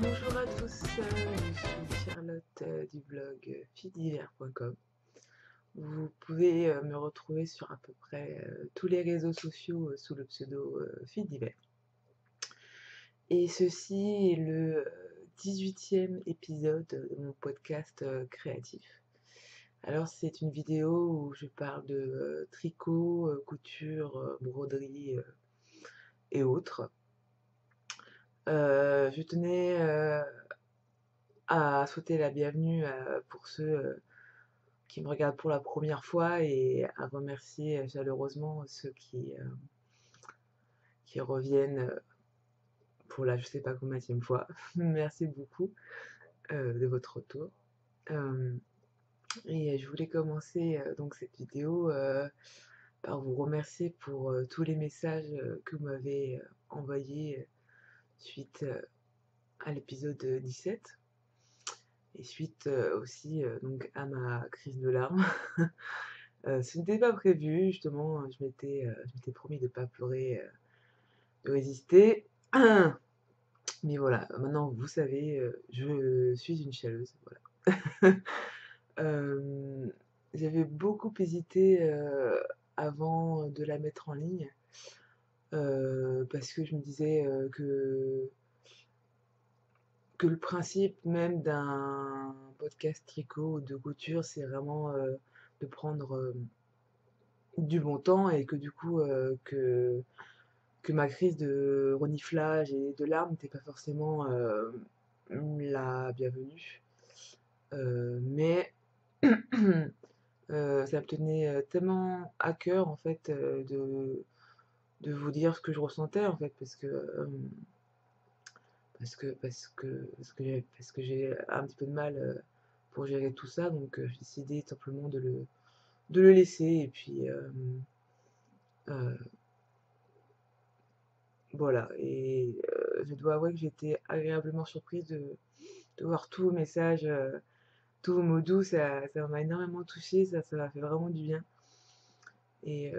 Bonjour à tous, je suis Charlotte du blog filles-d'hiver.com. Vous pouvez me retrouver sur à peu près tous les réseaux sociaux sous le pseudo Filles d'hiver. Et ceci est le 18e épisode de mon podcast créatif. Alors c'est une vidéo où je parle de tricot, couture, broderie et autres. Je tenais à souhaiter la bienvenue pour ceux qui me regardent pour la première fois et à remercier chaleureusement ceux qui reviennent pour la je sais pas combienième fois. Merci beaucoup de votre retour. Et je voulais commencer donc cette vidéo par vous remercier pour tous les messages que vous m'avez envoyés suite à l'épisode 17 et suite aussi donc à ma crise de larmes. Ce n'était pas prévu, justement, je m'étais promis de ne pas pleurer, de résister. Mais voilà, maintenant vous savez, je suis une chialeuse, voilà. J'avais beaucoup hésité avant de la mettre en ligne, parce que je me disais que le principe même d'un podcast tricot ou de couture, c'est vraiment de prendre du bon temps et que du coup, que ma crise de reniflage et de larmes n'était pas forcément la bienvenue. Mais ça me tenait tellement à cœur en fait de vous dire ce que je ressentais en fait parce que j'ai un petit peu de mal pour gérer tout ça, donc j'ai décidé simplement de le laisser et puis euh, voilà. Et je dois avouer que j'étais agréablement surprise de voir tous vos messages, tous vos mots doux, ça m'a énormément touchée, ça m'a fait vraiment du bien. Et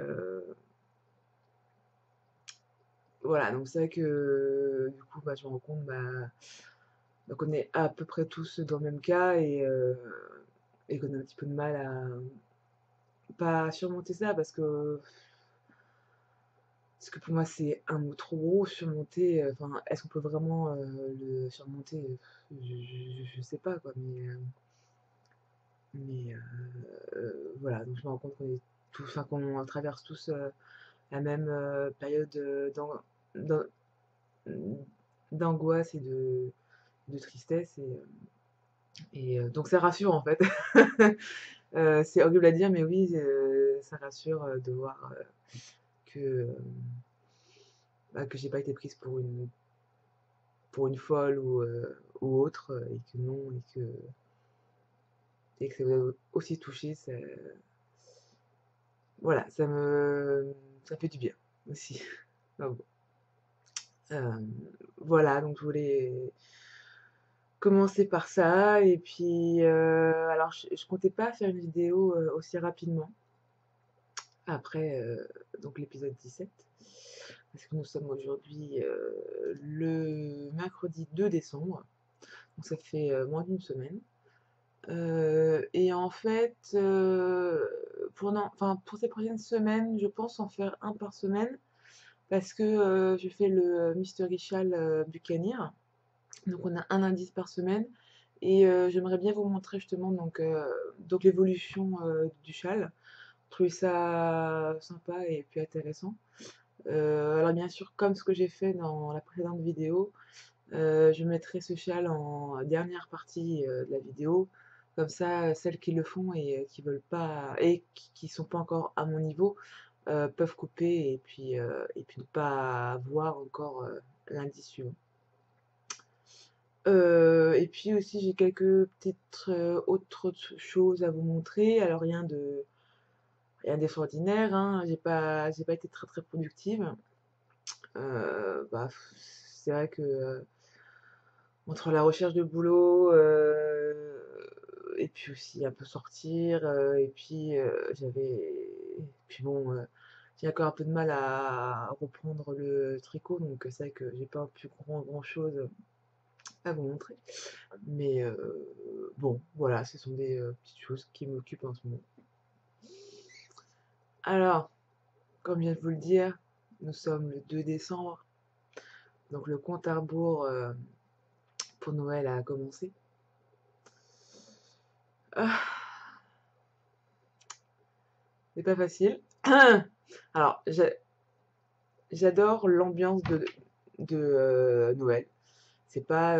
voilà, donc c'est vrai que du coup, bah, je me rends compte qu'on est à peu près tous dans le même cas et qu'on a un petit peu de mal à pas surmonter ça parce que pour moi c'est un mot trop gros, surmonter, enfin, est-ce qu'on peut vraiment le surmonter? Je sais pas quoi, voilà, donc je me rends compte qu'on est tous, enfin, qu'on traverse tous la même période d'an- d'angoisse et de tristesse donc ça rassure en fait. C'est horrible à dire, mais oui, ça rassure de voir que, que j'ai pas été prise pour une folle ou autre, et que non, et que ça vous a aussi touché. Voilà, ça fait du bien aussi. Ah bon. Euh, voilà, donc je voulais commencer par ça, et puis alors je comptais pas faire une vidéo aussi rapidement après donc l'épisode 17 parce que nous sommes aujourd'hui le mercredi 2 décembre, donc ça fait moins d'une semaine. Et en fait, pour ces prochaines semaines, je pense en faire un par semaine parce que je fais le Mystery Chal Buccaneer. Donc on a un indice par semaine et j'aimerais bien vous montrer justement donc l'évolution du châle. Je trouvais ça sympa et puis intéressant. Alors bien sûr, comme ce que j'ai fait dans la précédente vidéo, je mettrai ce châle en dernière partie de la vidéo. Comme ça, celles qui le font et qui veulent pas et qui sont pas encore à mon niveau peuvent couper et puis ne pas voir encore l'indice suivant. Et puis aussi j'ai quelques petites autres choses à vous montrer. Alors rien d'extraordinaire, hein. J'ai pas été très très productive. Bah, c'est vrai que entre la recherche de boulot et puis aussi un peu sortir et puis puis bon, j'ai encore un peu de mal à reprendre le tricot, donc c'est vrai que j'ai pas pu grand chose à vous montrer. Mais bon, voilà, ce sont des petites choses qui m'occupent en ce moment. Alors, comme je viens de vous le dire, nous sommes le 2 décembre, donc le compte à rebours pour Noël a commencé. Ah, c'est pas facile. Alors, j'adore l'ambiance de Noël. C'est pas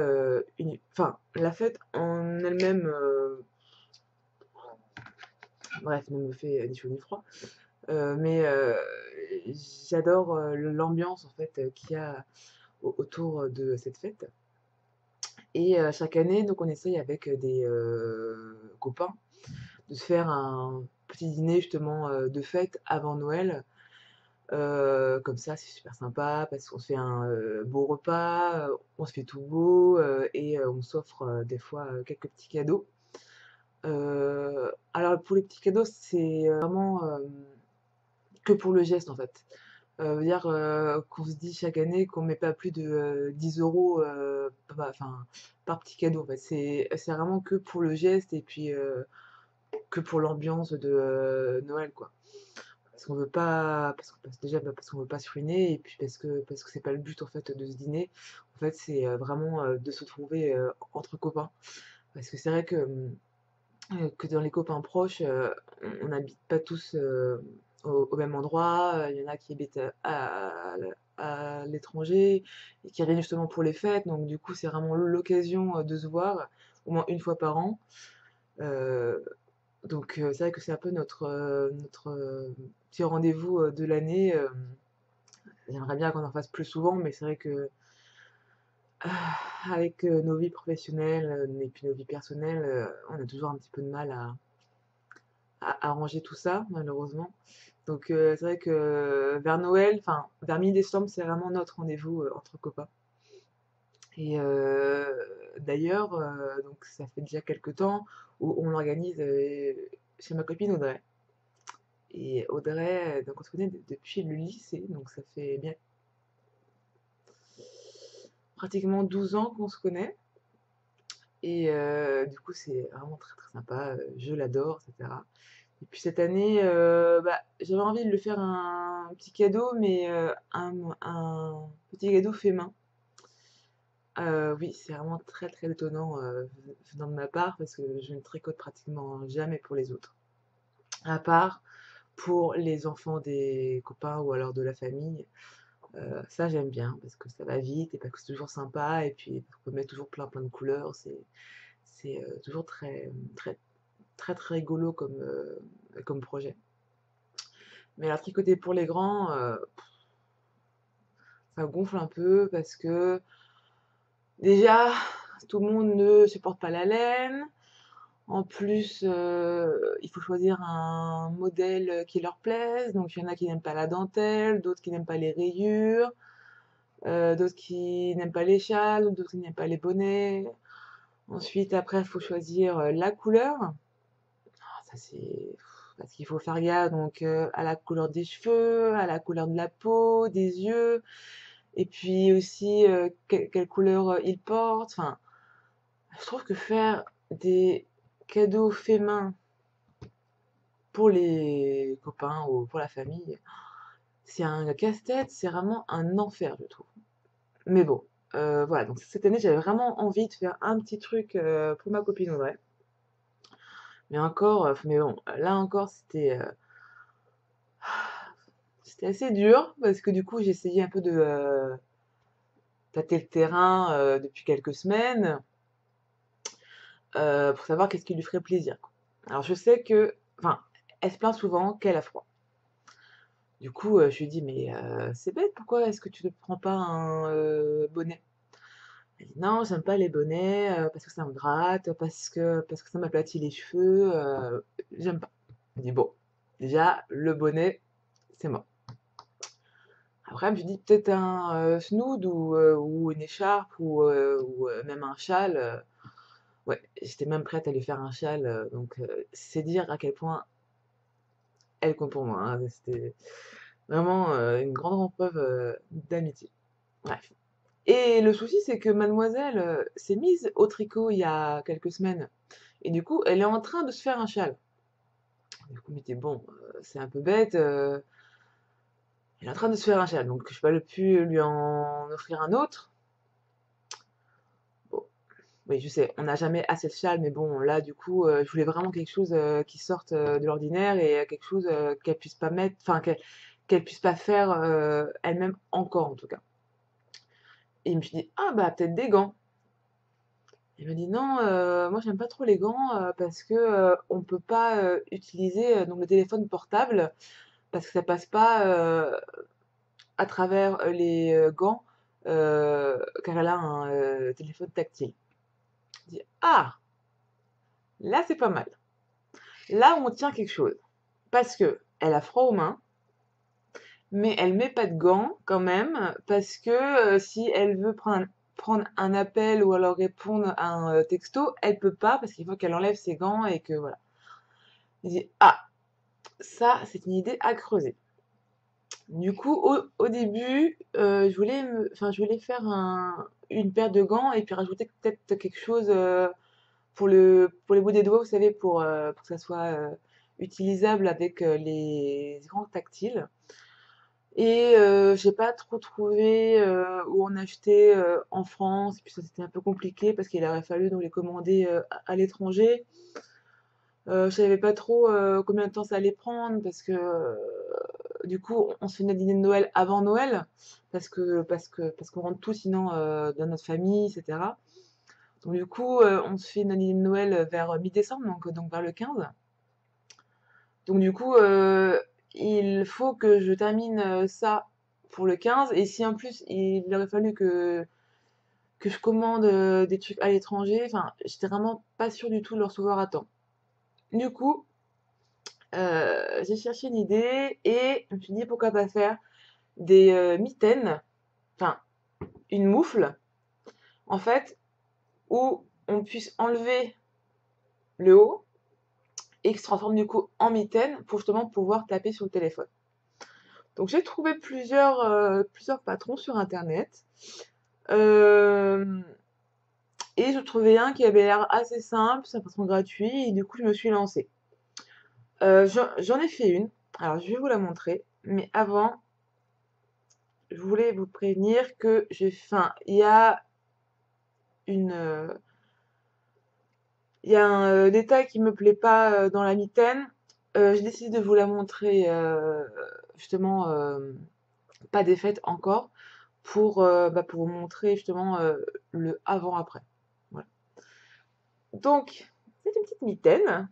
une... Enfin, la fête en elle-même, bref, ne me fait ni chaud ni froid. Mais j'adore l'ambiance en fait qu'il y a autour de cette fête. Et chaque année, donc on essaye avec des copains de se faire un petit dîner justement de fête avant Noël. Comme ça, c'est super sympa parce qu'on se fait un beau repas, on se fait tout beau et on s'offre des fois quelques petits cadeaux. Alors pour les petits cadeaux, c'est vraiment que pour le geste en fait. Veut dire qu'on se dit chaque année qu'on met pas plus de 10 euros enfin, par petit cadeau. En fait. C'est vraiment que pour le geste et puis que pour l'ambiance de Noël, quoi. Parce qu'on veut pas, déjà parce qu'on veut pas se ruiner et puis parce que c'est pas le but en fait de ce dîner. En fait, c'est vraiment de se trouver entre copains. Parce que c'est vrai que dans les copains proches, on n'habite pas tous au même endroit. Il y en a qui habitent à l'étranger et qui viennent justement pour les fêtes. Donc du coup, c'est vraiment l'occasion de se voir au moins une fois par an. Euh, donc c'est vrai que c'est un peu notre petit rendez-vous de l'année. J'aimerais bien qu'on en fasse plus souvent, mais c'est vrai que avec nos vies professionnelles et puis nos vies personnelles, on a toujours un petit peu de mal à arranger tout ça, malheureusement. Donc c'est vrai que vers Noël, enfin vers mi-décembre, c'est vraiment notre rendez-vous entre copains. Et d'ailleurs, donc ça fait déjà quelques temps où on l'organise chez ma copine Audrey. Et Audrey, donc on se connaît depuis le lycée, donc ça fait bien pratiquement 12 ans qu'on se connaît. Et du coup, c'est vraiment très très sympa, je l'adore, etc. Et puis cette année, bah, j'avais envie de lui faire un petit cadeau, mais un petit cadeau fait main. Oui, c'est vraiment très très étonnant venant de ma part parce que je ne tricote pratiquement jamais pour les autres. À part pour les enfants des copains ou alors de la famille. Ça j'aime bien parce que ça va vite et parce que c'est toujours sympa et puis on peut mettre toujours plein plein de couleurs. C'est toujours très très très très rigolo comme projet. Mais la tricoter pour les grands, ça gonfle un peu parce que déjà, tout le monde ne supporte pas la laine. En plus, il faut choisir un modèle qui leur plaise. Donc, il y en a qui n'aiment pas la dentelle, d'autres qui n'aiment pas les rayures, d'autres qui n'aiment pas les châles, d'autres qui n'aiment pas les bonnets. Ensuite, après, il faut choisir la couleur. Ah, ça, c'est parce qu'il faut faire gaffe donc à la couleur des cheveux, à la couleur de la peau, des yeux, et puis aussi quelle couleur ils portent. Enfin, je trouve que faire des cadeaux faits main pour les copains ou pour la famille, c'est un casse-tête, c'est vraiment un enfer, je trouve. Mais bon, voilà, donc cette année, j'avais vraiment envie de faire un petit truc pour ma copine Audrey. Mais encore, mais bon, là encore, c'était assez dur parce que du coup, j'ai essayé un peu de tâter le terrain depuis quelques semaines pour savoir qu'est-ce qui lui ferait plaisir, quoi. Alors, je sais que, enfin, elle se plaint souvent qu'elle a froid. Du coup, je lui dis: «Mais c'est bête, pourquoi est-ce que tu ne prends pas un bonnet?» Elle dit: «Non, j'aime pas les bonnets parce que ça me gratte, parce que ça m'aplatit les cheveux, j'aime pas». Je dis: «Bon, déjà, le bonnet, c'est mort». Après, elle me dit: «Peut-être un snood ou une écharpe ou même un châle». Ouais, j'étais même prête à lui faire un châle, donc c'est dire à quel point elle compte pour moi, hein. C'était vraiment une grande, grande preuve d'amitié. Bref. Et le souci, c'est que mademoiselle s'est mise au tricot il y a quelques semaines. Et du coup, elle est en train de se faire un châle. Du coup, je me dis, bon, c'est un peu bête. Elle est en train de se faire un châle, donc je peux pas pu lui en offrir un autre. Bon, oui, je sais, on n'a jamais assez de châles, mais bon, là, du coup, je voulais vraiment quelque chose qui sorte de l'ordinaire et quelque chose qu'elle puisse pas mettre, enfin, qu'elle puisse pas faire elle-même encore, en tout cas. Et je me suis dit, ah bah peut-être des gants. Il m'a dit non, moi j'aime pas trop les gants parce que on peut pas utiliser donc le téléphone portable parce que ça passe pas à travers les gants car elle a un téléphone tactile. Je dis ah, là c'est pas mal. Là on tient quelque chose parce que elle a froid aux mains, mais elle met pas de gants quand même parce que si elle veut prendre un appel ou alors répondre à un texto, elle peut pas parce qu'il faut qu'elle enlève ses gants et que voilà. Je dis ah, ça, c'est une idée à creuser. Du coup, au début, je voulais faire une paire de gants et puis rajouter peut-être quelque chose pour les bouts des doigts, vous savez, pour que ça soit utilisable avec les écrans tactiles. Et j'ai pas trop trouvé où en acheter en France. Et puis ça, c'était un peu compliqué parce qu'il aurait fallu donc les commander à l'étranger. Je savais pas trop combien de temps ça allait prendre parce que du coup on se fait notre dîner de Noël avant Noël parce qu'on rentre tous sinon dans notre famille, etc. Donc du coup on se fait notre dîner de Noël vers mi-décembre, donc vers le 15. Donc du coup il faut que je termine ça pour le 15 et si en plus il aurait fallu que je commande des trucs à l'étranger, enfin j'étais vraiment pas sûre du tout de le recevoir à temps. Du coup, j'ai cherché une idée et je me suis dit pourquoi pas faire des mitaines, enfin une moufle, en fait, où on puisse enlever le haut et qui se transforme du coup en mitaine pour justement pouvoir taper sur le téléphone. Donc j'ai trouvé plusieurs patrons sur internet euh, et je trouvais un qui avait l'air assez simple, c'est un patron gratuit et du coup je me suis lancée. J'en ai fait une, alors je vais vous la montrer, mais avant je voulais vous prévenir que enfin, une, euh, il y a un détail qui me plaît pas dans la mitaine. J'ai décidé de vous la montrer justement pas défaite encore pour vous montrer justement le avant-après. Voilà. Donc, c'est une petite mitaine.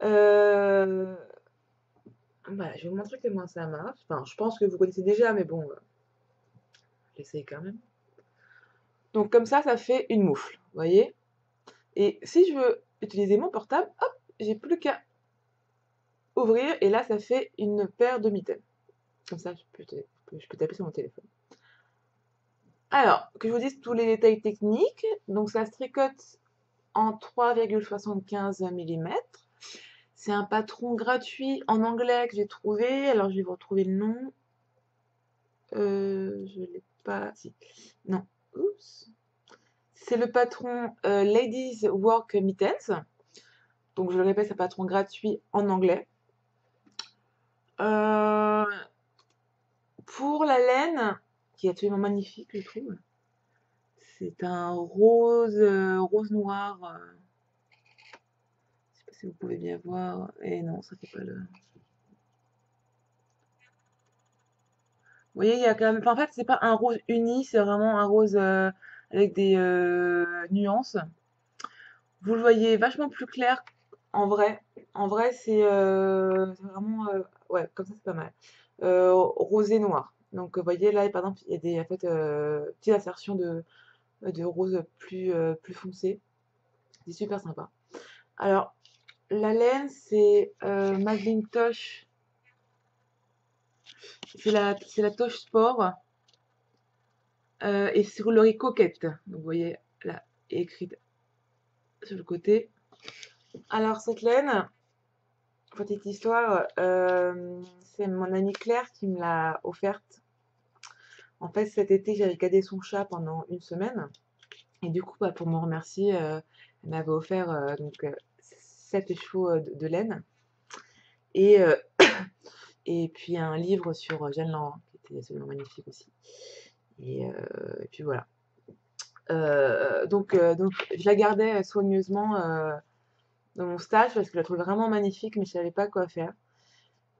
Euh, voilà, je vais vous montrer comment ça marche. Enfin, je pense que vous connaissez déjà, mais bon, j'essaye quand même. Donc comme ça fait une moufle, vous voyez? Et si je veux utiliser mon portable, hop, j'ai plus qu'à ouvrir et là ça fait une paire de mitaines. Comme ça je peux taper sur mon téléphone. Alors, que je vous dise tous les détails techniques. Donc ça se tricote en 3,75 mm. C'est un patron gratuit en anglais que j'ai trouvé. Alors je vais vous retrouver le nom. Je l'ai pas. Si. Non. Oups. C'est le patron Ladies Work Mittens. Donc je le répète, c'est un patron gratuit en anglais. Euh, pour la laine, qui est absolument magnifique, je trouve. C'est un rose noir. Je sais pas si vous pouvez bien voir. Et non, ça fait pas le. Vous voyez, il y a quand même. Enfin, en fait, c'est pas un rose uni, c'est vraiment un rose avec des nuances. Vous le voyez vachement plus clair en vrai. En vrai, c'est vraiment. Ouais, comme ça, c'est pas mal. Rosé noir. Donc, vous voyez, là, par exemple, il y a des en fait, petites assertions de rose plus foncé. C'est super sympa. Alors, la laine, c'est Macintosh. C'est la Toche Sport. Et sur le riz coquette. Donc, vous voyez, là, écrite sur le côté. Alors, cette laine, petite histoire, c'est mon amie Claire qui me l'a offerte. En fait, cet été, j'avais gardé son chat pendant une semaine. Et du coup, bah, pour me remercier, elle m'avait offert 7 échevaux de laine. Et, euh, et puis un livre sur Jeanne Lanvin, qui était absolument magnifique aussi. Et puis voilà. Donc, je la gardais soigneusement dans mon stage parce que je la trouvais vraiment magnifique, mais je savais pas quoi faire.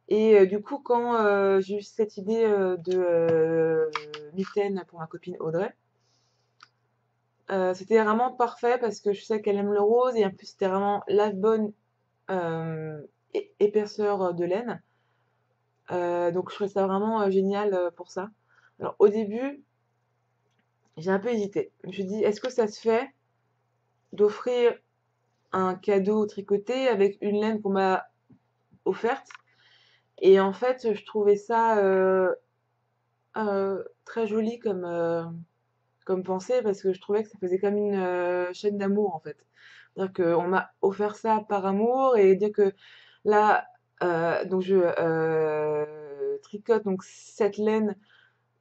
Et du coup, quand j'ai eu cette idée de mitaine pour ma copine Audrey, c'était vraiment parfait parce que je sais qu'elle aime le rose et en plus c'était vraiment la bonne euh, épaisseur de laine. Donc je trouvais ça vraiment génial pour ça. Alors au début, j'ai un peu hésité. Je me suis dit, est-ce que ça se fait d'offrir un cadeau tricoté avec une laine qu'on m'a offerte? Et en fait, je trouvais ça très joli comme pensée parce que je trouvais que ça faisait comme une chaîne d'amour en fait. C'est-à-dire qu'on m'a offert ça par amour et dire que là, donc je tricote donc cette laine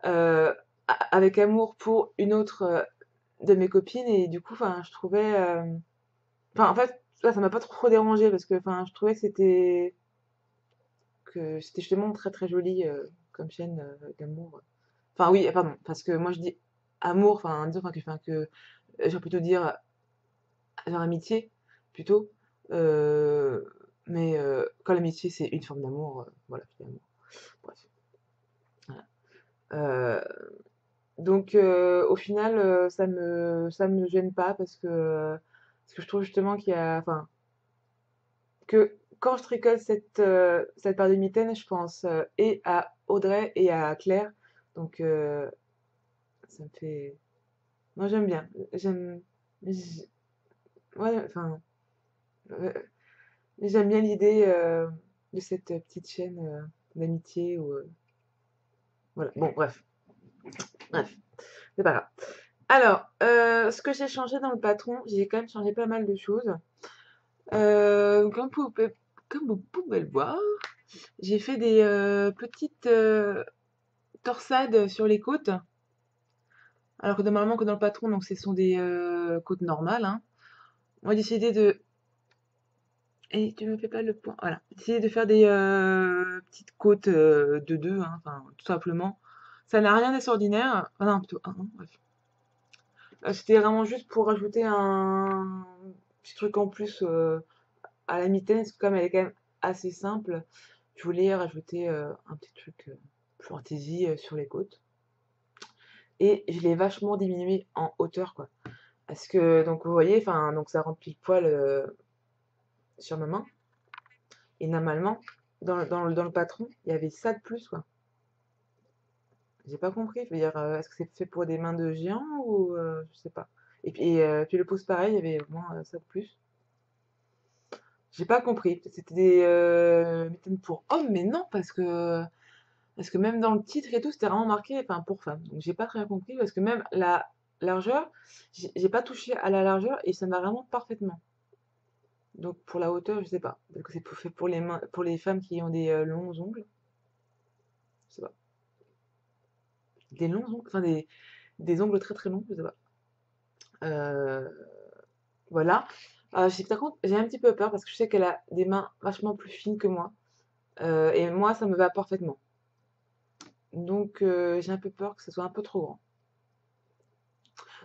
avec amour pour une autre de mes copines et du coup, enfin, je trouvais, enfin, en fait, ça m'a pas trop dérangé parce que, enfin, je trouvais que c'était justement très très joli comme chaîne d'amour. Enfin oui, pardon, parce que moi je dis amour, enfin disons enfin, que j'aurais plutôt dire genre amitié plutôt. Euh, mais quand l'amitié c'est une forme d'amour, voilà finalement. Bref. Voilà. Euh, donc au final ça me gêne pas parce que je trouve justement qu'il y a enfin que quand je tricote cette paire de mitaines, je pense et à Audrey et à Claire. Donc ça me fait moi j'aime bien. J- Ouais, enfin, euh, j'aime bien l'idée de cette petite chaîne d'amitié ou voilà. Bon, bref, c'est pas grave. Alors, ce que j'ai changé dans le patron, j'ai quand même changé pas mal de choses. Comme vous pouvez le voir, j'ai fait des petites torsades sur les côtes. Alors que normalement, que dans le patron, donc ce sont des côtes normales, hein. On a décidé de Et tu me fais pas le point. Voilà. Essayer de faire des petites côtes de deux, hein, enfin, tout simplement. Ça n'a rien d'extraordinaire. Ah non, plutôt un, bref. C'était vraiment juste pour rajouter un petit truc en plus à la mitaine, parce que comme elle est quand même assez simple, je voulais rajouter un petit truc plus fantaisie sur les côtes. Et je l'ai vachement diminué en hauteur, quoi. Parce que, donc vous voyez, enfin, donc ça remplit le poil sur ma main. Et normalement, dans le patron, il y avait ça de plus, quoi. J'ai pas compris. Je veux dire, est-ce que c'est fait pour des mains de géants ou je sais pas. Et puis le pouce pareil, il y avait au moins ça de plus. J'ai pas compris. Peut-être c'était des mitaines pour hommes, mais non, parce que même dans le titre et tout, c'était vraiment marqué, enfin pour femmes. Donc j'ai pas très bien compris parce que même la largeur, j'ai pas touché à la largeur et ça m'a vraiment parfaitement. Donc pour la hauteur, je sais pas. Peut-être que c'est fait pour les mains, pour les femmes qui ont des longs ongles. Je sais pas. Des longs ongles, enfin des ongles très très longs, je sais pas. Euh, voilà. Par contre, j'ai un petit peu peur parce que je sais qu'elle a des mains vachement plus fines que moi. Et moi, ça me va parfaitement. Donc, j'ai un peu peur que ce soit un peu trop grand.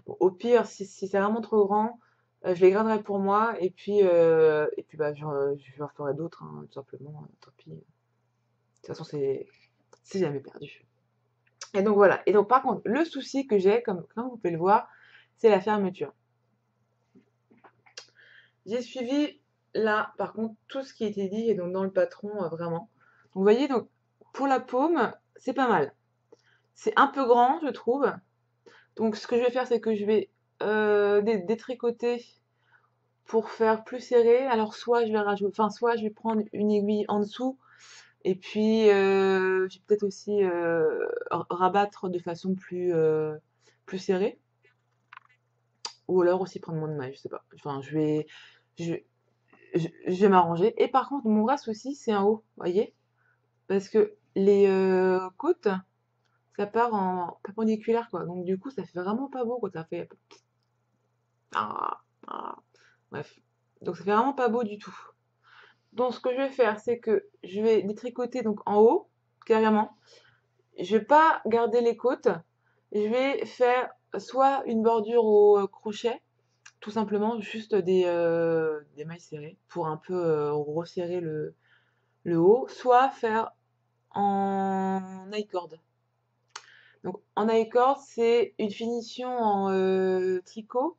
Bon, au pire, si c'est vraiment trop grand, je les garderai pour moi. Et puis bah, je ferai d'autres, hein, tout simplement. Tant pis. De toute façon, c'est jamais perdu. Et donc voilà. Et donc, par contre, le souci que j'ai, comme vous pouvez le voir, c'est la fermeture. J'ai suivi là, par contre, tout ce qui a été dit et donc dans le patron, vraiment. Donc, vous voyez, donc pour la paume, c'est pas mal. C'est un peu grand, je trouve. Donc, ce que je vais faire, c'est que je vais détricoter pour faire plus serré. Alors, soit je vais rajouter, enfin, soit je vais prendre une aiguille en dessous et puis je vais peut-être aussi rabattre de façon plus serrée. Ou alors aussi prendre moins de mailles, je sais pas. Enfin, je, je vais m'arranger. Et par contre, mon vrai souci, c'est en haut, voyez? Parce que les côtes, ça part en perpendiculaire, quoi. Donc du coup, ça fait vraiment pas beau, quoi. Ça fait... Ah, ah. Bref. Donc ça fait vraiment pas beau du tout. Donc ce que je vais faire, c'est que je vais détricoter donc en haut, carrément. Je vais pas garder les côtes. Je vais faire soit une bordure au crochet, tout simplement, juste des mailles serrées pour un peu resserrer le haut, soit faire en I-cord. Donc en I-cord, c'est une finition en tricot.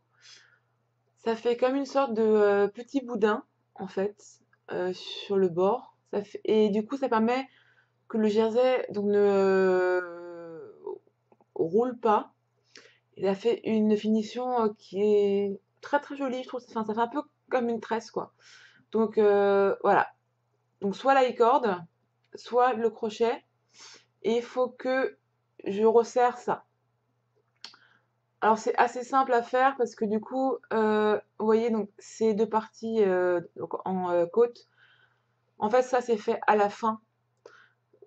Ça fait comme une sorte de petit boudin, en fait, sur le bord. Et du coup, ça permet que le jersey donc, ne roule pas. Il a fait une finition qui est très très jolie, je trouve. Enfin, ça fait un peu comme une tresse, quoi. Donc voilà. Donc soit la corde, soit le crochet. Et il faut que je resserre ça. Alors c'est assez simple à faire parce que du coup, vous voyez donc ces deux parties donc en côte. En fait, ça c'est fait à la fin.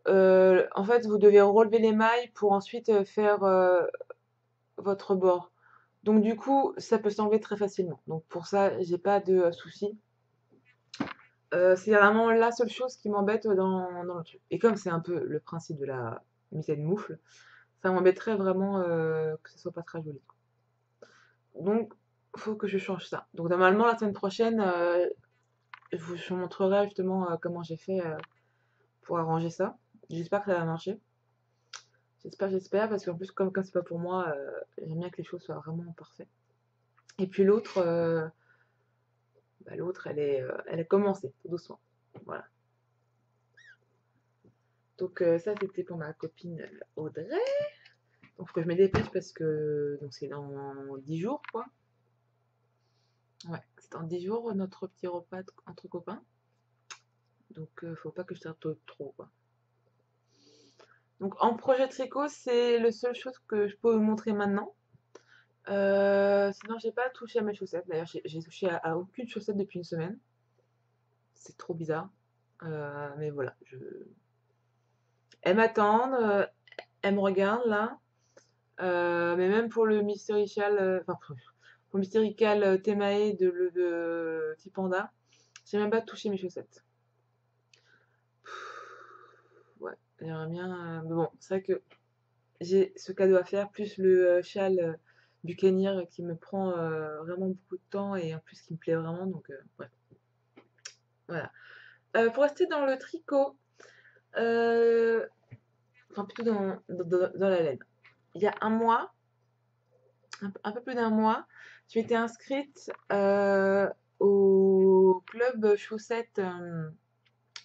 En fait, vous devez relever les mailles pour ensuite faire votre bord. Donc du coup, ça peut s'enlever très facilement. Donc pour ça, j'ai pas de souci. C'est vraiment la seule chose qui m'embête dans le truc. Et comme c'est un peu le principe de la mitaine moufle, ça m'embêterait vraiment que ce soit pas très joli. Donc, faut que je change ça. Donc normalement, la semaine prochaine, je vous montrerai justement comment j'ai fait pour arranger ça. J'espère que ça va marcher. J'espère, parce qu'en plus, comme c'est pas pour moi, j'aime bien que les choses soient vraiment parfaites. Et puis l'autre, l'autre, elle est commencée, tout doucement. Voilà. Donc ça, c'était pour ma copine Audrey. Donc faut que je me dépêche parce que donc c'est dans 10 jours, quoi. Ouais, c'est dans 10 jours notre petit repas entre copains. Donc faut pas que je tarde trop, quoi. Donc en projet tricot, c'est la seule chose que je peux vous montrer maintenant. Sinon, j'ai pas touché à mes chaussettes. D'ailleurs, j'ai touché à aucune chaussette depuis une semaine. C'est trop bizarre. Mais voilà, elles m'attendent, elles me regardent là. Mais même pour le Mystery Shell, enfin pour le Mystery Cal Temae de Tipanda, j'ai même pas touché mes chaussettes. Ouais, j'aimerais bien. Mais bon, c'est vrai que j'ai ce cadeau à faire, plus le châle du Kenir qui me prend vraiment beaucoup de temps et en plus qui me plaît vraiment. Donc, bref, voilà. Pour rester dans le tricot, euh, enfin plutôt dans la laine, il y a un mois, un peu plus d'un mois, je m'étais inscrite au club chaussettes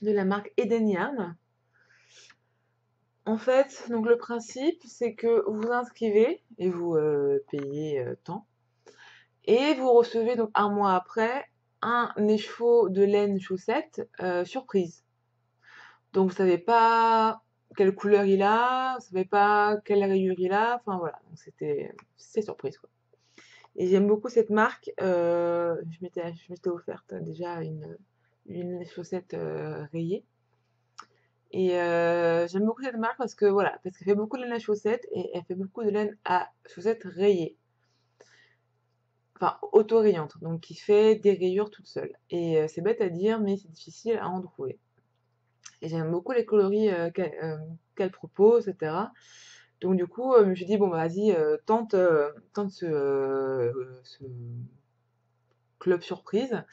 de la marque Eden Yarn. En fait, donc le principe, c'est que vous vous inscrivez et vous payez tant. Et vous recevez donc un mois après un écheveau de laine chaussette surprise. Donc vous savez pas quelle couleur il a, vous savez pas quelle rayure il a, enfin voilà, donc c'est surprise quoi. Et j'aime beaucoup cette marque. Je m'étais offerte déjà une chaussette rayée. Et j'aime beaucoup cette marque parce que voilà, parce qu'elle fait beaucoup de laine à chaussettes et elle fait beaucoup de laine à chaussettes rayées. Enfin, auto-rayante, donc qui fait des rayures toute seule. Et c'est bête à dire, mais c'est difficile à en trouver. Et j'aime beaucoup les coloris qu'elle propose, etc. Donc du coup, je me suis dit, bon, bah, vas-y, tente ce club surprise.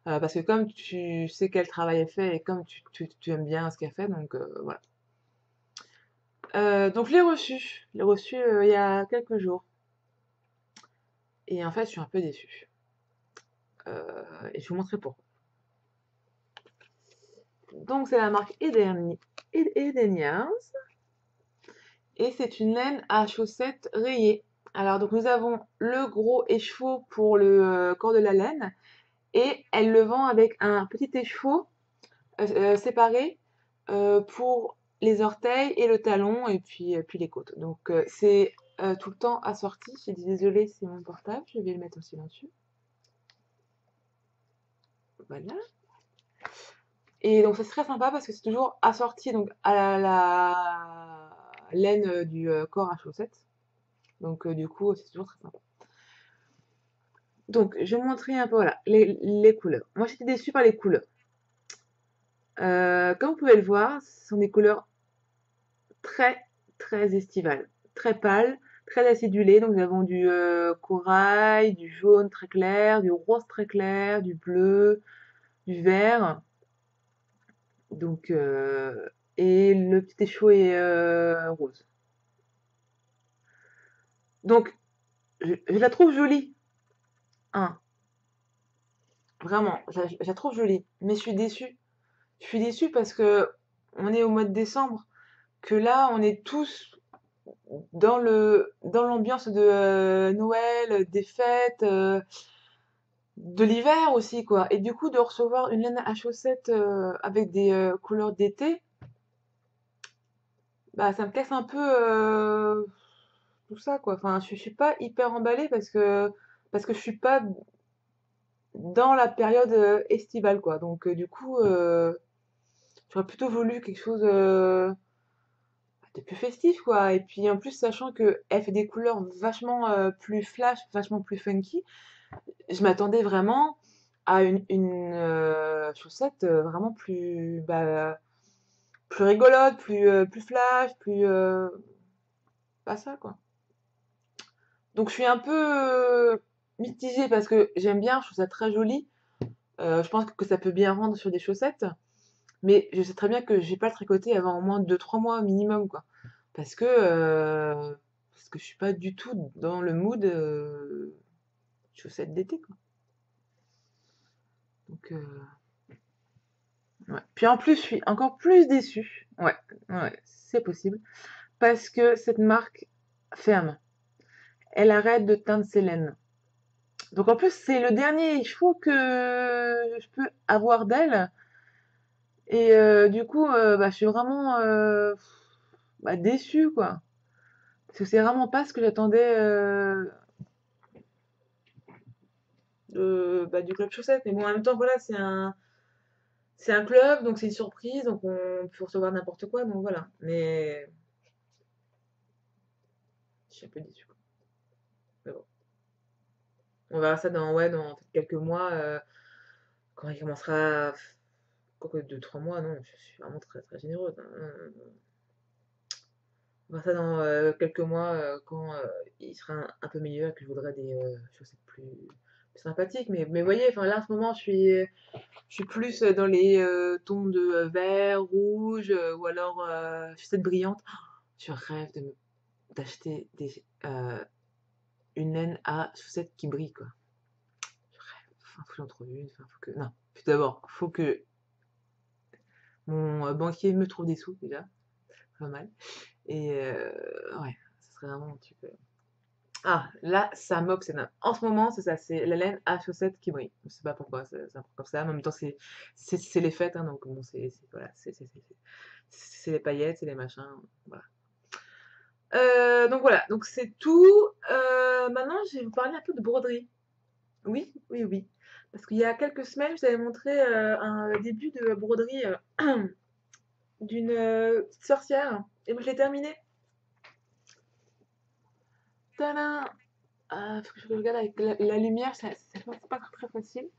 Parce que comme tu sais quel travail elle fait et comme tu aimes bien ce qu'elle fait, donc voilà. Donc je l'ai reçu il y a quelques jours. Et en fait, je suis un peu déçue. Et je vous montrerai pourquoi. Donc c'est la marque Eden Yarns. Et c'est une laine à chaussettes rayées. Alors donc nous avons le gros écheveau pour le corps de la laine. Et elle le vend avec un petit écheveau séparé pour les orteils et le talon et puis les côtes. Donc c'est tout le temps assorti. J'ai dit désolé, c'est mon portable, je vais le mettre en silencieux. Voilà. Et donc c'est très sympa parce que c'est toujours assorti donc à la laine du corps à chaussettes. Donc du coup, c'est toujours très sympa. Donc, je vais vous montrer un peu, voilà, les couleurs. Moi, j'étais déçue par les couleurs. Comme vous pouvez le voir, ce sont des couleurs très, très estivales. Très pâles, très acidulées. Donc, nous avons du corail, du jaune très clair, du rose très clair, du bleu, du vert. Donc, et le petit échaud est rose. Donc, je la trouve jolie. Hein, vraiment, je la trouve jolie. Mais je suis déçue. Je suis déçue parce que on est au mois de décembre, que là, on est tous dans l'ambiance de Noël, des fêtes, de l'hiver aussi, quoi. Et du coup, de recevoir une laine à chaussettes avec des couleurs d'été, bah, ça me casse un peu tout ça, quoi. Enfin, je suis pas hyper emballée parce que je suis pas dans la période estivale, quoi. Donc, du coup, j'aurais plutôt voulu quelque chose de plus festif, quoi. Et puis, en plus, sachant que elle fait des couleurs vachement plus flash, vachement plus funky, je m'attendais vraiment à une chaussette vraiment plus, bah, plus rigolote, plus flash, plus, pas ça, quoi. Donc, je suis un peu mitigée parce que j'aime bien, je trouve ça très joli. Je pense que ça peut bien rendre sur des chaussettes. Mais je sais très bien que j'ai pas le tricoter avant au moins 2 3 mois minimum, quoi. Parce que je suis pas du tout dans le mood chaussettes d'été, quoi. Donc, ouais. Puis en plus, je suis encore plus déçue. Ouais, ouais, c'est possible. Parce que cette marque ferme. Elle arrête de teindre ses laines. Donc en plus, c'est le dernier chevaux que je peux avoir d'elle. Et du coup, bah, je suis vraiment bah, déçue, quoi. Parce que c'est vraiment pas ce que j'attendais bah, du club chaussette. Mais bon, en même temps, voilà, c'est un club, donc c'est une surprise, donc on peut recevoir n'importe quoi, donc voilà. Mais je suis un peu déçue, quoi. Mais bon. On verra ça dans, ouais, dans quelques mois, quand il commencera. Quoique 2 3 mois, non, je suis vraiment très très généreuse, hein. On verra ça dans quelques mois, quand il sera un peu meilleur et que je voudrais des chaussettes plus sympathiques. Mais vous voyez, enfin là en ce moment, je suis plus dans les tons de vert, rouge, ou alors chaussettes brillantes. Je rêve d'acheter une laine à chaussettes qui brille, quoi. Je rêve. Enfin, faut que j'en trouve une. Enfin, faut que. Non. Tout d'abord, faut que mon banquier me trouve des sous, déjà. Pas mal. Et ouais, ce serait vraiment un truc. Ah, là, ça m'obsède. En ce moment, c'est ça, c'est la laine à chaussettes qui brille. Je sais pas pourquoi, c'est un peu comme ça. En même temps, c'est les fêtes, hein, donc bon, voilà, c'est les paillettes, c'est les machins, voilà. Donc voilà, donc c'est tout. Maintenant, je vais vous parler un peu de broderie. Oui, oui, oui. Parce qu'il y a quelques semaines, je vous avais montré un début de broderie d'une petite sorcière. Et moi, je l'ai terminé. Tadam! Faut que je regarde avec la lumière, c'est pas très facile.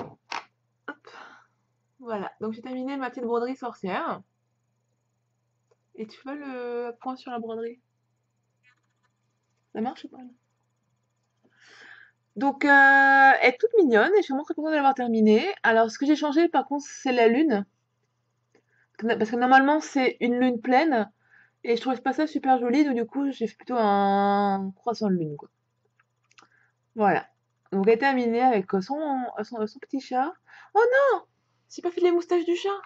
Hop, voilà. Donc j'ai terminé ma petite broderie sorcière. Et tu vois le point sur la broderie? Ça marche ou pas là? Donc elle est toute mignonne et je suis vraiment très contente de l'avoir terminée. Alors ce que j'ai changé par contre c'est la lune. Parce que normalement c'est une lune pleine. Et je trouvais pas ça super joli, donc du coup j'ai fait plutôt un croissant de lune, quoi. Voilà. Donc elle est terminée avec son petit chat. Oh non! J'ai pas fait les moustaches du chat.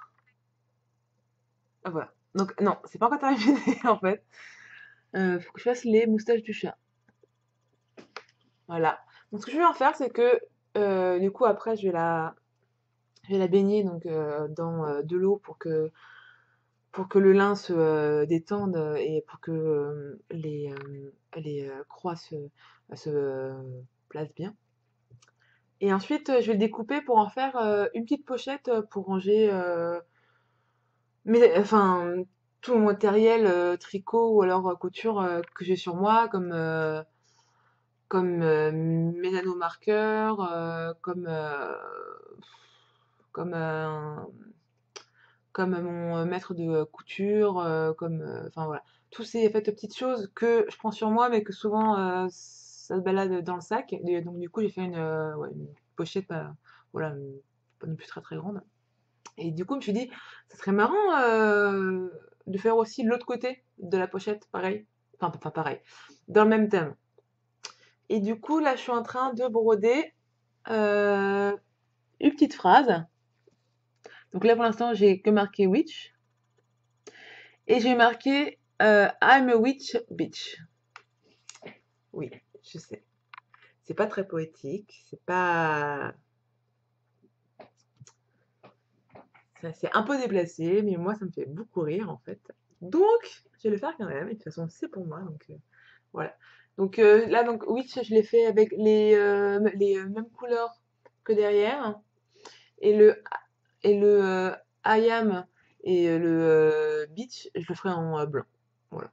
Ah voilà. Donc non, c'est pas encore terminé en fait. Faut que je fasse les moustaches du chat. Voilà. Donc ce que je vais en faire, c'est que du coup après je vais la baigner donc dans de l'eau pour que le lin se détende et pour que les croix se placent bien. Et ensuite, je vais le découper pour en faire une petite pochette pour ranger enfin tout mon matériel tricot ou alors couture que j'ai sur moi, comme mes nanomarqueurs, comme, comme mon maître de couture, enfin voilà. Tous ces en fait, petites choses que je prends sur moi, mais que souvent ça se balade dans le sac. Et donc du coup, j'ai fait ouais, une pochette, voilà, pas non plus très très grande. Et du coup, je me suis dit, ça serait marrant de faire aussi l'autre côté de la pochette, pareil. Enfin, pareil, dans le même thème. Et du coup, là, je suis en train de broder euh, une petite phrase. Donc là, pour l'instant, j'ai que marqué witch. Et j'ai marqué I'm a witch bitch. Oui, je sais. C'est pas très poétique, c'est un peu déplacé, mais moi ça me fait beaucoup rire en fait. Donc, je vais le faire quand même. Et de toute façon, c'est pour moi, donc voilà. Donc là, donc witch, je l'ai fait avec les mêmes couleurs que derrière, et le I am et le beach, je le ferai en blanc. Voilà,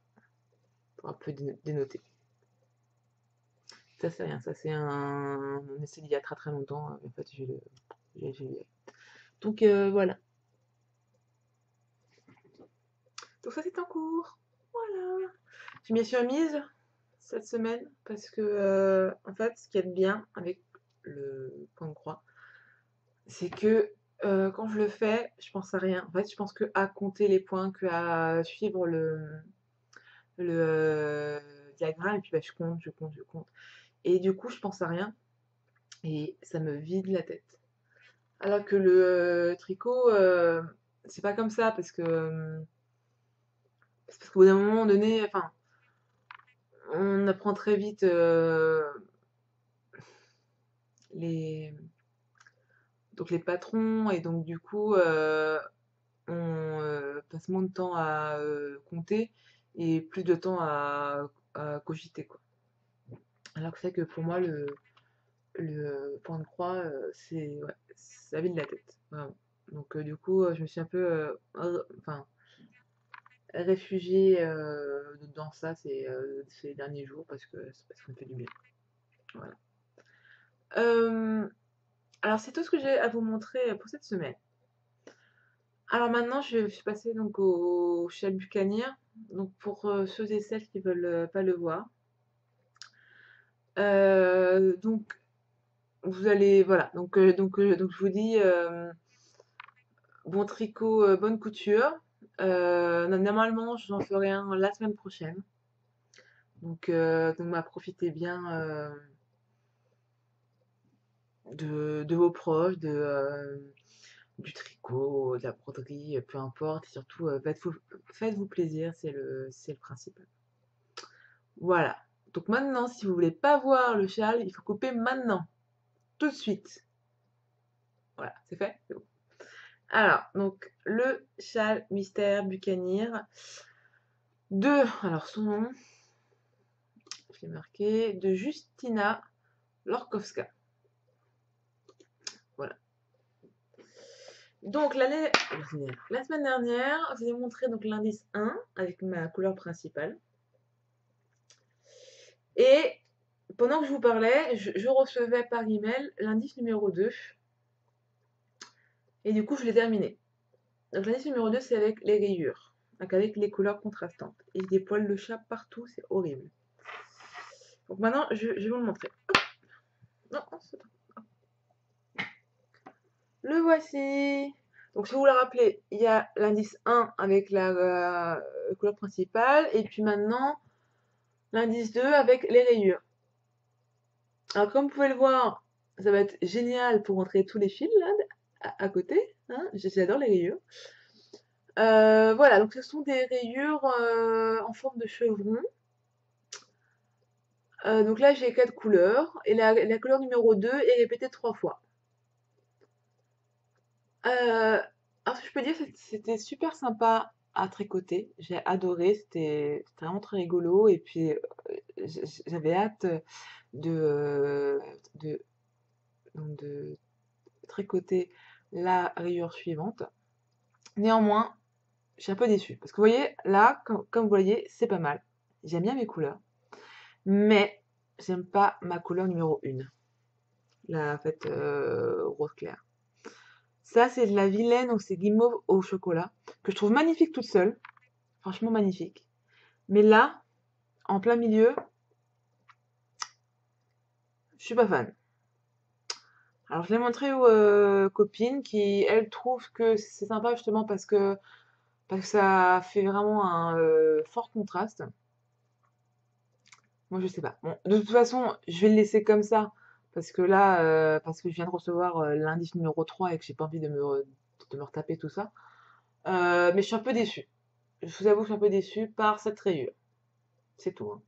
pour un peu dénoter. Ça, c'est rien. Ça, c'est un essai d'il y a très très longtemps. En fait, donc, voilà. Donc, ça, c'est en cours. Voilà. J'ai bien sûr mise cette semaine parce que, en fait, ce qui est bien avec le point de croix, c'est que quand je le fais, je pense à rien. En fait, je pense que à compter les points, que à suivre le diagramme, et puis bah, je compte, je compte, je compte. Et du coup, je pense à rien et ça me vide la tête. Alors que le tricot, c'est pas comme ça, parce qu'au bout d'un moment donné, enfin, on apprend très vite les, donc les patrons, et donc du coup, on passe moins de temps à compter et plus de temps à cogiter, quoi. Alors que c'est que pour moi, le point de croix, ouais, ça vide la tête, vraiment. Donc du coup, je me suis un peu, enfin, réfugiée dans ça ces derniers jours parce que ça me fait du bien. Voilà. Euh, alors c'est tout ce que j'ai à vous montrer pour cette semaine. Alors maintenant, je suis passée donc au Shell Buccaneer. Donc pour ceux et celles qui veulent pas le voir. Donc vous allez, voilà. Donc je vous dis bon tricot, bonne couture. Normalement, j'en ferai un la semaine prochaine. Donc bah, profitez bien de vos proches, du tricot, de la broderie, peu importe. Et surtout, faites-vous plaisir, c'est le principe. Voilà. Donc maintenant, si vous voulez pas voir le châle, il faut couper maintenant, tout de suite. Voilà, c'est fait, c'est bon. Alors, donc le châle mystère Buccaneer alors son nom, je l'ai marqué, de Justina Lorkowska. Voilà. Donc la semaine dernière, je vous ai montré donc l'indice 1 avec ma couleur principale. Et pendant que je vous parlais, je recevais par email l'indice numéro 2. Et du coup, je l'ai terminé. Donc l'indice numéro 2, c'est avec les rayures. Donc avec les couleurs contrastantes. Et des poils de chat partout, c'est horrible. Donc maintenant, je vais vous le montrer. Hop. Non, le voici. Donc si vous vous le rappelez, il y a l'indice 1 avec la couleur principale. Et puis maintenant, l'indice 2 avec les rayures. Alors comme vous pouvez le voir, ça va être génial pour montrer tous les fils là, à côté. Hein. J'adore les rayures. Voilà, donc ce sont des rayures en forme de chevron. Donc là, j'ai 4 couleurs. Et la couleur numéro 2 est répétée 3 fois. Alors, ce que je peux dire, c'était super sympa à tricoter. J'ai adoré. C'était vraiment très rigolo. Et puis, j'avais hâte de, de, de tricoter la rayure suivante. Néanmoins, je suis un peu déçue. Parce que vous voyez, là, comme vous voyez, c'est pas mal. J'aime bien mes couleurs. Mais j'aime pas ma couleur numéro 1. La fête rose clair. Ça, c'est de la vilaine, donc c'est guimauve au chocolat, que je trouve magnifique toute seule. Franchement magnifique. Mais là, en plein milieu, je suis pas fan. Alors, je l'ai montré aux copines qui, elles, trouvent que c'est sympa justement parce que ça fait vraiment un fort contraste. Moi, je sais pas. Bon, de toute façon, je vais le laisser comme ça parce que là, parce que je viens de recevoir l'indice numéro 3 et que j'ai pas envie de me retaper tout ça. Mais je suis un peu déçue. Je vous avoue que je suis un peu déçue par cette rayure. C'est tout, hein.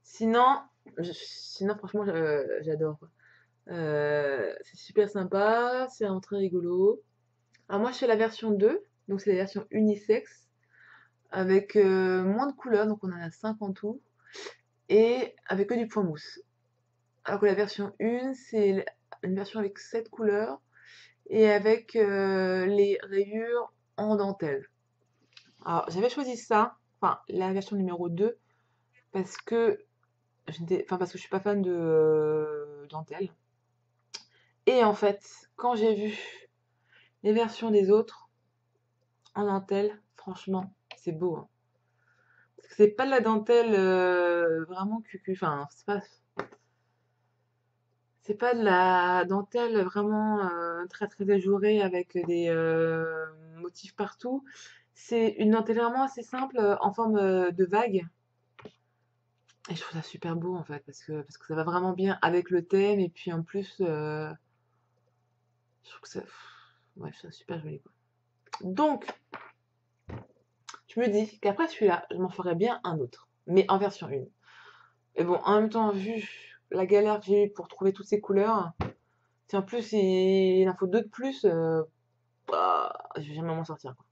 Sinon, sinon franchement, j'adore, quoi. C'est super sympa, c'est vraiment très rigolo. Alors moi, je fais la version 2, donc c'est la version unisexe, avec moins de couleurs, donc on en a 5 en tout, et avec que du point mousse. Alors que la version 1, c'est une version avec 7 couleurs, et avec les rayures en dentelle. Alors j'avais choisi ça, enfin la version numéro 2, parce que parce que je suis pas fan de dentelle. Et en fait, quand j'ai vu les versions des autres en dentelle, franchement, c'est beau, hein. Parce que c'est pas de la dentelle vraiment cucu, enfin, c'est pas de la dentelle vraiment très très ajourée avec des motifs partout. C'est une dentelle vraiment assez simple en forme de vague. Et je trouve ça super beau en fait, parce que ça va vraiment bien avec le thème. Et puis en plus, je trouve que ça. Ouais, c'est super joli quoi. Donc, je me dis qu'après celui-là, je m'en ferais bien un autre, mais en version 1. Et bon, en même temps, vu la galère que j'ai eue pour trouver toutes ces couleurs, si en plus il en faut deux de plus, bah, je vais jamais m'en sortir, quoi.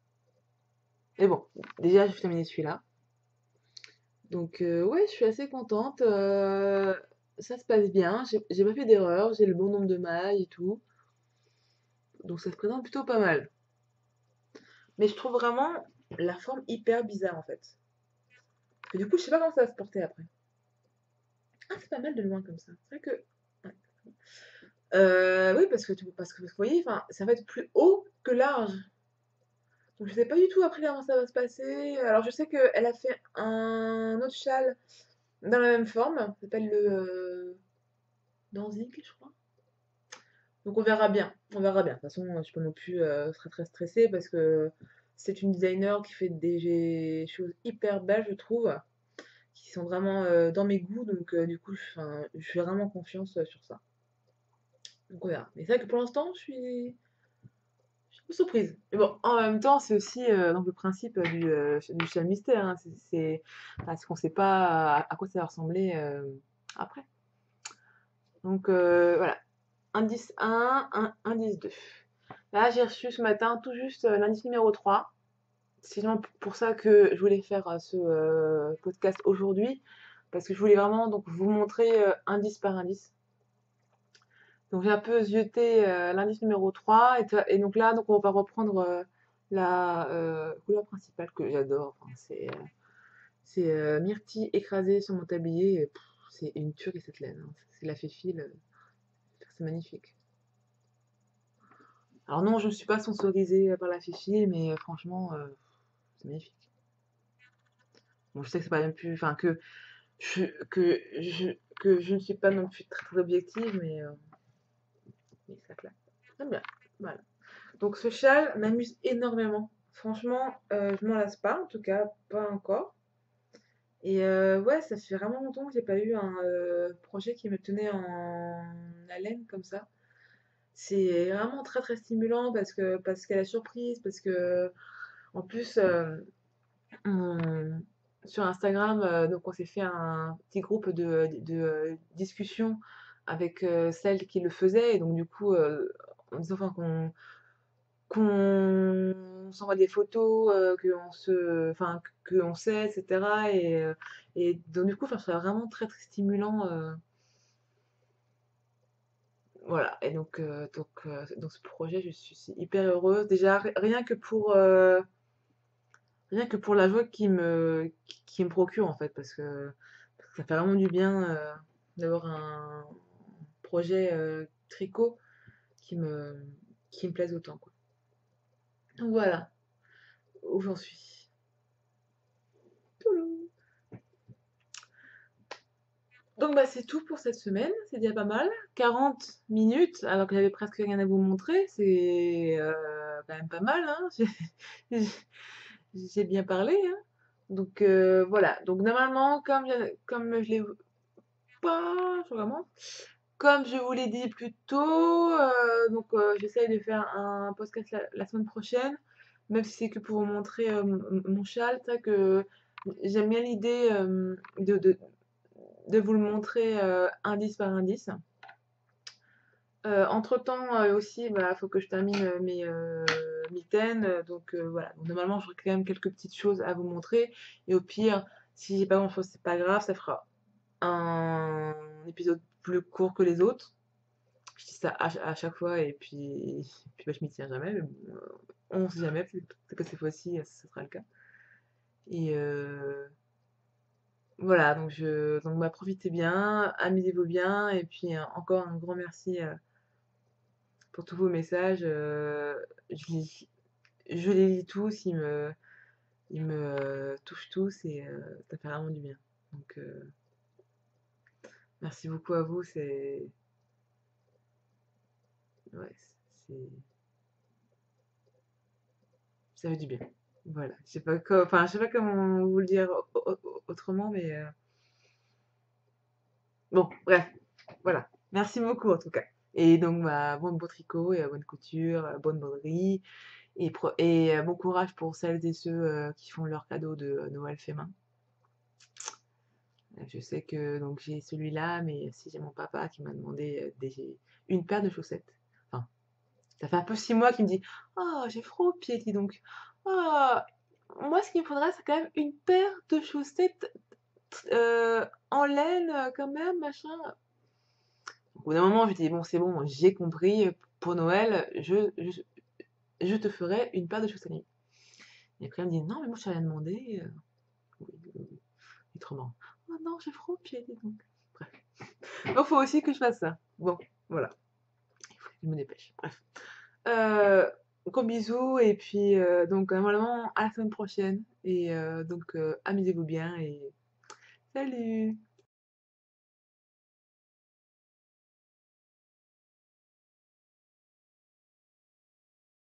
Mais bon, déjà, j'ai terminé celui-là. Donc, ouais, je suis assez contente. Ça se passe bien. J'ai pas fait d'erreur. J'ai le bon nombre de mailles et tout. Donc, ça se présente plutôt pas mal. Mais je trouve vraiment la forme hyper bizarre, en fait. Et du coup, je sais pas comment ça va se porter après. Ah, c'est pas mal de loin comme ça. C'est vrai que. Ouais. Oui, parce que vous voyez, enfin, ça va être plus haut que large. Donc, je sais pas du tout après comment ça va se passer. Alors, je sais qu'elle a fait un autre châle dans la même forme. Ça s'appelle le Danzig, je crois. Donc, on verra bien. On verra bien. De toute façon, je suis pas non plus très très stressée parce que c'est une designer qui fait des choses hyper belles, je trouve, qui sont vraiment dans mes goûts. Donc, du coup, je fais vraiment confiance sur ça. Donc, on verra. Mais c'est vrai que pour l'instant, je suis un peu surprise. Mais bon, en même temps, c'est aussi donc le principe du chien mystère, hein. C'est parce qu'on sait pas à quoi ça va ressembler après. Donc voilà, indice 1, indice 2. Là, j'ai reçu ce matin tout juste l'indice numéro 3. Sinon, pour ça que je voulais faire ce podcast aujourd'hui, parce que je voulais vraiment donc vous montrer indice par indice. Donc j'ai un peu zioté l'indice numéro 3 et donc là donc on va reprendre la couleur principale que j'adore. Enfin, c'est myrtille écrasée sur mon tablier. Et, c'est une tuerie cette laine, hein. C'est la fée-file. C'est magnifique. Alors non, je ne suis pas sponsorisée par la fée-file, mais franchement, c'est magnifique. Bon, je sais que c'est pas non plus, enfin je, que je, que je ne suis pas non plus très, très objective, mais ça claque. J'aime bien. Voilà. Donc ce châle m'amuse énormément. Franchement, je m'en lasse pas, en tout cas pas encore. Et ouais, ça fait vraiment longtemps que j'ai pas eu un projet qui me tenait en haleine comme ça. C'est vraiment très très stimulant parce qu'elle a surprise, parce que en plus on- sur Instagram, donc on s'est fait un petit groupe de discussion avec celle qui le faisait et donc du coup en disant enfin qu'on s'envoie des photos, qu'on sait, etc. Et donc du coup, enfin, je trouve ça vraiment très très stimulant. Voilà. Et donc, dans ce projet, je suis hyper heureuse. Déjà, rien que pour rien que pour la joie qui me procure en fait, parce que ça fait vraiment du bien d'avoir un projet tricot qui me, qui me plaise autant, quoi. Donc voilà où j'en suis. Toulou. Donc bah c'est tout pour cette semaine, c'est déjà pas mal. 40 minutes, alors que j'avais presque rien à vous montrer, c'est quand même pas mal, hein. J'ai j'ai bien parlé, hein. Donc voilà. Donc normalement, comme je l'ai pas, je recommence. Comme je vous l'ai dit plus tôt, donc j'essaye de faire un podcast la semaine prochaine, même si c'est que pour vous montrer mon châle. C'est vrai que j'aime bien l'idée de vous le montrer indice par indice. Entre-temps aussi, bah, faut que je termine mes mitaines. Donc voilà. Donc, normalement, j'aurai quand même quelques petites choses à vous montrer. Et au pire, si j'ai pas grand-chose, c'est pas grave, ça fera un épisode plus court que les autres. Je dis ça à chaque fois et puis bah, je m'y tiens jamais. Mais bon, on sait jamais, peut-être que cette fois-ci, ce sera le cas. Et voilà, donc bah, profitez bien, amusez-vous bien. Et puis encore un grand merci pour tous vos messages. Je, lis- je les lis tous, ils me touchent tous et ça fait vraiment du bien. Donc merci beaucoup à vous, ouais, c'est ça fait du bien. Voilà, je sais pas comment vous le dire autrement, mais bon, bref, voilà. Merci beaucoup en tout cas. Et donc, bah, bon tricot et bonne couture, bonne broderie et bon courage pour celles et ceux qui font leur cadeau de Noël fait main. Je sais que donc j'ai celui-là, mais si j'ai mon papa qui m'a demandé une paire de chaussettes. Enfin, ça fait un peu 6 mois qu'il me dit: «Oh, j'ai froid aux pieds, dis donc. Oh, moi, ce qu'il me faudrait, c'est quand même une paire de chaussettes en laine, quand même, machin.» Au bout d'un moment, je dis: «Bon, c'est bon, j'ai compris. Pour Noël, je te ferai une paire de chaussettes.» Et après, il me dit: «Non, mais moi, je t'ai rien demandé.» Oui, il est trop marrant. «Oh non, j'ai froid aux pieds, dis donc.» Bref. Il faut aussi que je fasse ça. Bon, voilà. Il faut que je me dépêche. Bref. Gros bisous et puis donc normalement à la semaine prochaine et donc amusez-vous bien et salut!